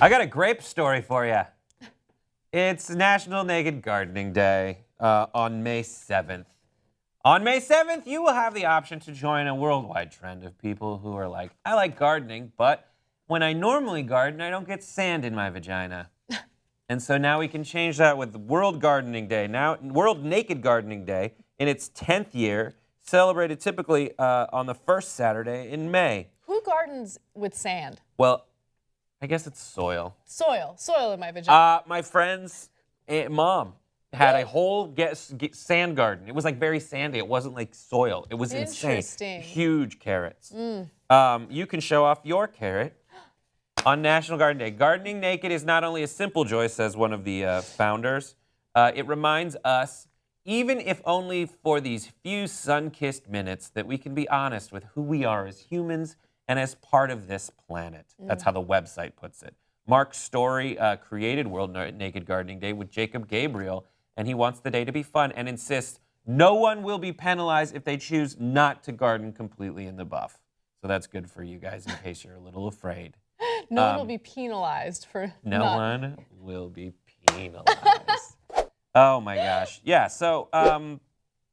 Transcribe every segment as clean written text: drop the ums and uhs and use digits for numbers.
I got a grape story for you. It's National Naked Gardening Day on May 7th. On May 7th, you will have the option to join a worldwide trend of people who are like, I like gardening, but when I normally garden, I don't get sand in my vagina. And so now we can change that with World Gardening Day. Now, World Naked Gardening Day, in its 10th year, celebrated typically on the first Saturday in May. Who gardens with sand? Well, I guess it's soil. Soil in my vagina. My friend's mom had a whole sand garden. It was like very sandy. It wasn't like soil. It was insane. Interesting. Huge carrots. You can show off your carrot on National Gardening Day. Gardening naked is not only a simple joy, says one of the founders. It reminds us, even if only for these few sun-kissed minutes, that we can be honest with who we are as humans and as part of this planet. That's how the website puts it. Mark Story created World Naked Gardening Day with Jacob Gabriel, and he wants the day to be fun and insists no one will be penalized if they choose not to garden completely in the buff. So that's good for you guys in case you're a little afraid. No one will be penalized for No one will be penalized. Oh my gosh. Yeah, so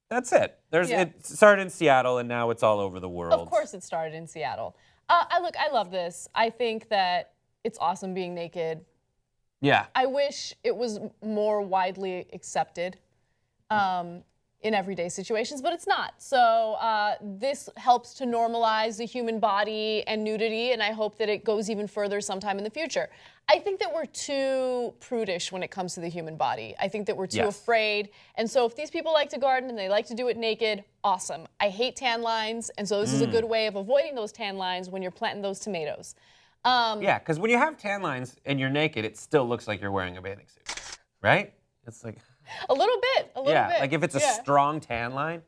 that's it. It started in Seattle and now it's all over the world. Of course it started in Seattle. I love this. I think that it's awesome being naked. Yeah. I wish it was more widely accepted in everyday situations, but it's not. So this helps to normalize the human body and nudity, and I hope that it goes even further sometime in the future. I think that we're too prudish when it comes to the human body. I think that we're too afraid. And so if these people like to garden and they like to do it naked, awesome. I hate tan lines, and so this is a good way of avoiding those tan lines when you're planting those tomatoes. Yeah, because when you have tan lines and you're naked, it still looks like you're wearing a bathing suit, right? It's like... A little bit, a little bit. Yeah, like if it's a strong tan line,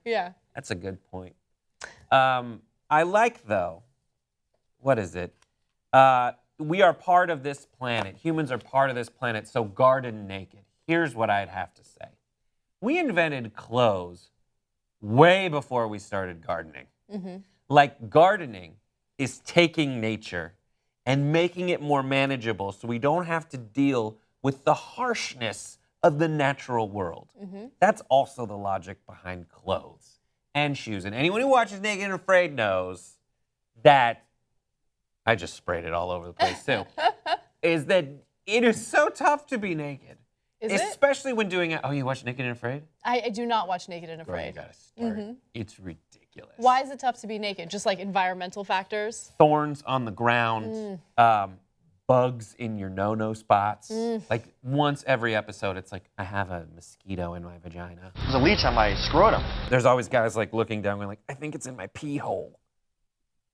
that's a good point. I like, though, what is it? We are part of this planet. Humans are part of this planet, so garden naked. Here's what I'd have to say. We invented clothes way before we started gardening. Like gardening is taking nature and making it more manageable so we don't have to deal with the harshness of the natural world. That's also the logic behind clothes and shoes. And anyone who watches Naked and Afraid knows that, I just sprayed it all over the place too, is that it is so tough to be naked. Especially when doing it. Oh, you watch Naked and Afraid? I do not watch Naked and Girl, Afraid. you gotta start. It's ridiculous. Why is it tough to be naked? Just like environmental factors? Thorns on the ground, bugs in your no-no spots. Like once every episode, it's like, I have a mosquito in my vagina. There's a leech on my scrotum. There's always guys like looking down going like, I think it's in my pee hole.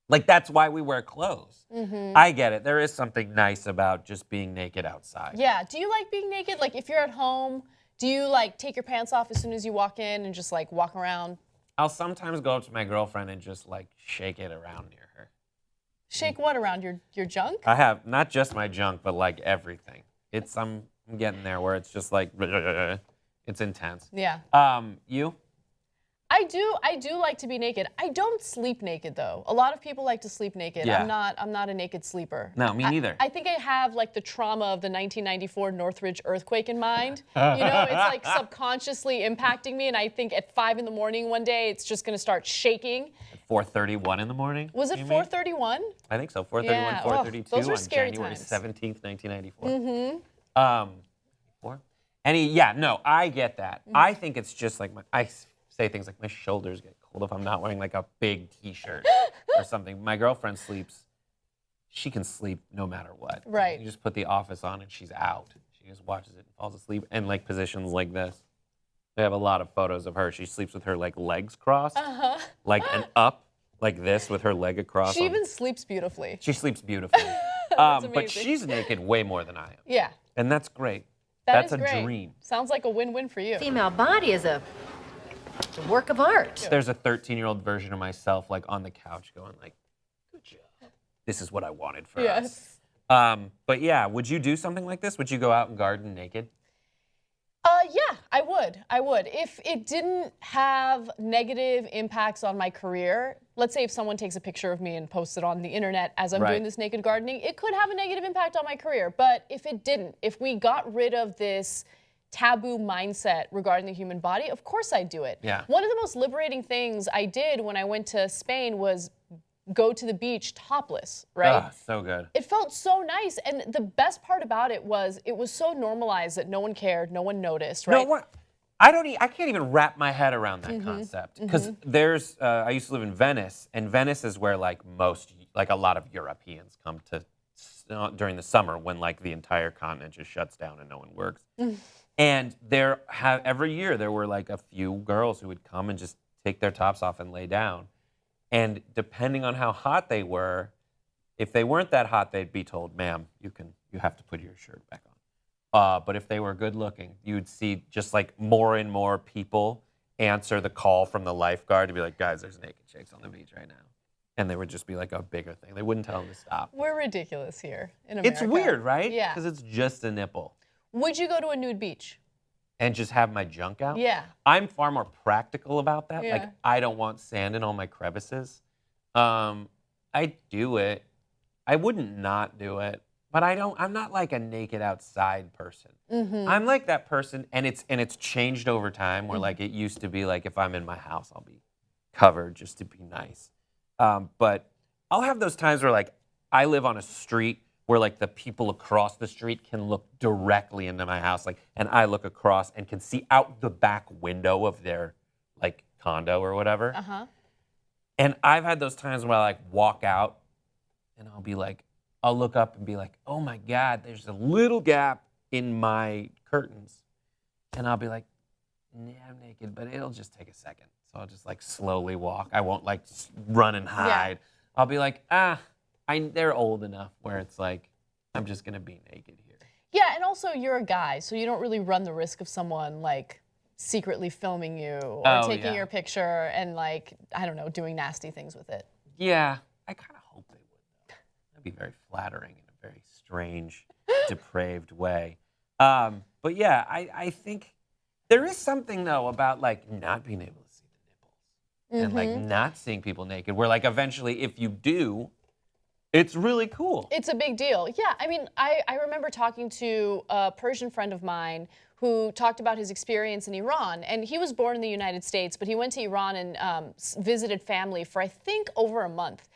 Like that's why we wear clothes. I get it. There is something nice about just being naked outside. Yeah. Do you like being naked? Like if you're at home, do you like take your pants off as soon as you walk in and just like walk around? I'll sometimes go up to my girlfriend and just like shake it around near her. Shake what around? Your junk? I have not just my junk, but like everything. I'm getting there where it's just like, it's intense. Yeah. You? I do like to be naked. I don't sleep naked though. A lot of people like to sleep naked. Yeah. I'm not a naked sleeper. No, me neither. I think I have like the trauma of the 1994 Northridge earthquake in mind. You know, it's like subconsciously impacting me, and I think at 5 in the morning one day it's just gonna start shaking. At 4:31 in the morning? Was it 4:31? I think so. 4:31, 4:32 those were on scary January times. 17th, 1994. No, I get that. I think it's just like I say things like my shoulders get cold if I'm not wearing like a big t-shirt or something. My girlfriend sleeps, she can sleep no matter what. Right. You just put The Office on and she's out. She just watches it and falls asleep in like positions like this. They have a lot of photos of her. She sleeps with her like legs crossed, like an up like this with her leg across. She even sleeps beautifully. She sleeps beautifully. That's but she's naked way more than I am. Yeah. And that's great. That's a great. dream. Sounds like a win-win for you. Female body is a work of art. There's a 13-year-old version of myself like on the couch going like, good job. This is what I wanted for us. But yeah, would you do something like this? Would you go out and garden naked? Yeah, I would. If it didn't have negative impacts on my career, let's say if someone takes a picture of me and posts it on the internet as I'm doing this naked gardening, it could have a negative impact on my career. But if it didn't, if we got rid of this taboo mindset regarding the human body, of course I'd do it. Yeah. One of the most liberating things I did when I went to Spain was go to the beach topless, right? Oh, so good. It felt so nice. And the best part about it was so normalized that no one cared, no one noticed, right? No, what? I can't even wrap my head around that concept. Because there's, I used to live in Venice, and Venice is where like a lot of Europeans come to during the summer when like the entire continent just shuts down and no one works. And every year there were like a few girls who would come and just take their tops off and lay down. And depending on how hot they were, if they weren't that hot, they'd be told, "Ma'am, you have to put your shirt back on." But if they were good looking, you would see just like more and more people answer the call from the lifeguard to be like, "Guys, there's naked chicks on the beach right now." And they would just be like a bigger thing. They wouldn't tell them to stop. We're ridiculous here in America. It's weird, right? Yeah. Because it's just a nipple. Would you go to a nude beach? And just have my junk out? Yeah. I'm far more practical about that. Yeah. Like, I don't want sand in all my crevices. I do it. I wouldn't not do it. But I'm not like a naked outside person. I'm like that person, and it's changed over time where like it used to be like if I'm in my house, I'll be covered just to be nice. But I'll have those times where like I live on a street where like the people across the street can look directly into my house, like, and I look across and can see out the back window of their like condo or whatever. And I've had those times where I like walk out and I'll look up and be like, "Oh my God, there's a little gap in my curtains." And I'll be like, "Yeah, I'm naked, but it'll just take a second." So I'll just like slowly walk. I won't like run and hide. Yeah. I'll be like, they're old enough where it's like, I'm just gonna be naked here. Yeah, and also you're a guy, so you don't really run the risk of someone like secretly filming you or taking your picture and like, I don't know, doing nasty things with it. Yeah, I kind of hope they would though. That'd be very flattering in a very strange, depraved way. But yeah, I think there is something though about like not being able to see the nipples and like not seeing people naked where like eventually if you do, it's really cool. It's a big deal. Yeah, I mean, I remember talking to a Persian friend of mine who talked about his experience in Iran. And he was born in the United States, but he went to Iran and visited family for, I think, over a month.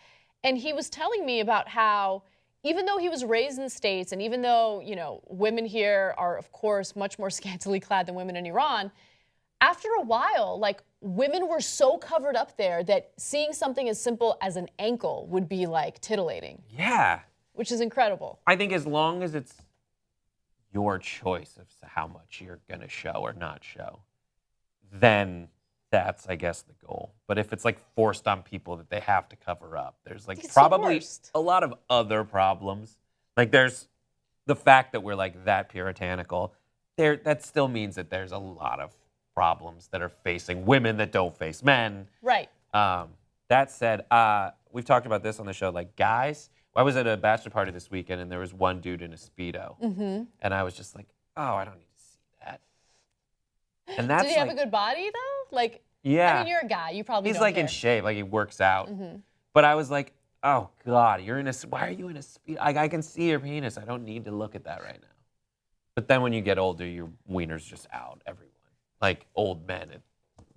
And he was telling me about how even though he was raised in the States and even though, you know, women here are, of course, much more scantily clad than women in Iran, after a while, like, women were so covered up there that seeing something as simple as an ankle would be, like, titillating. Yeah. Which is incredible. I think as long as it's your choice of how much you're going to show or not show, then that's, I guess, the goal. But if it's, like, forced on people that they have to cover up, there's, like, it's probably a lot of other problems. Like, there's the fact that we're, like, that puritanical. That still means that there's a lot of problems that are facing women that don't face men. Right. That said, we've talked about this on the show, like guys. I was at a bachelor party this weekend and there was one dude in a Speedo. And I was just like, oh, I don't need to see that. And that's Did he have a good body though? Like, yeah. I mean, you're a guy, you probably He's don't like care. in shape, like he works out. But I was like, oh God, why are you in a Speedo? I can see your penis. I don't need to look at that right now. But then when you get older, your wiener's just out everywhere. Like old men,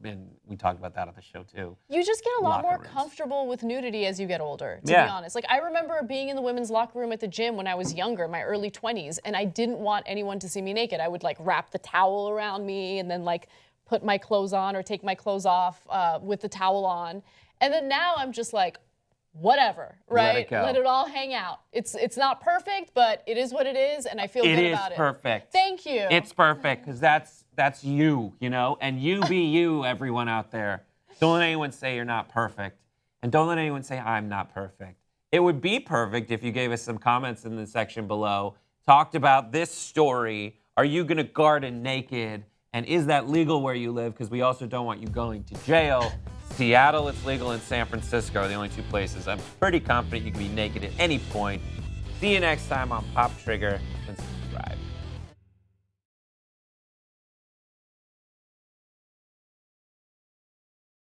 and we talked about that on the show too. You just get a lot more comfortable with nudity as you get older, to be honest. Like I remember being in the women's locker room at the gym when I was younger, my early 20s, and I didn't want anyone to see me naked. I would like wrap the towel around me and then like put my clothes on or take my clothes off with the towel on. And then now I'm just like, whatever, right? Let it go. Let it all hang out. It's not perfect, but it is what it is, and I feel good about it. It is perfect. Thank you. It's perfect, because that's you, you know? And you be you, everyone out there. Don't let anyone say you're not perfect. And don't let anyone say I'm not perfect. It would be perfect if you gave us some comments in the section below, talked about this story. Are you going to garden naked? And is that legal where you live? Because we also don't want you going to jail. Seattle, it's legal, and San Francisco are the only two places. I'm pretty confident you can be naked at any point. See you next time on Pop Trigger, and subscribe.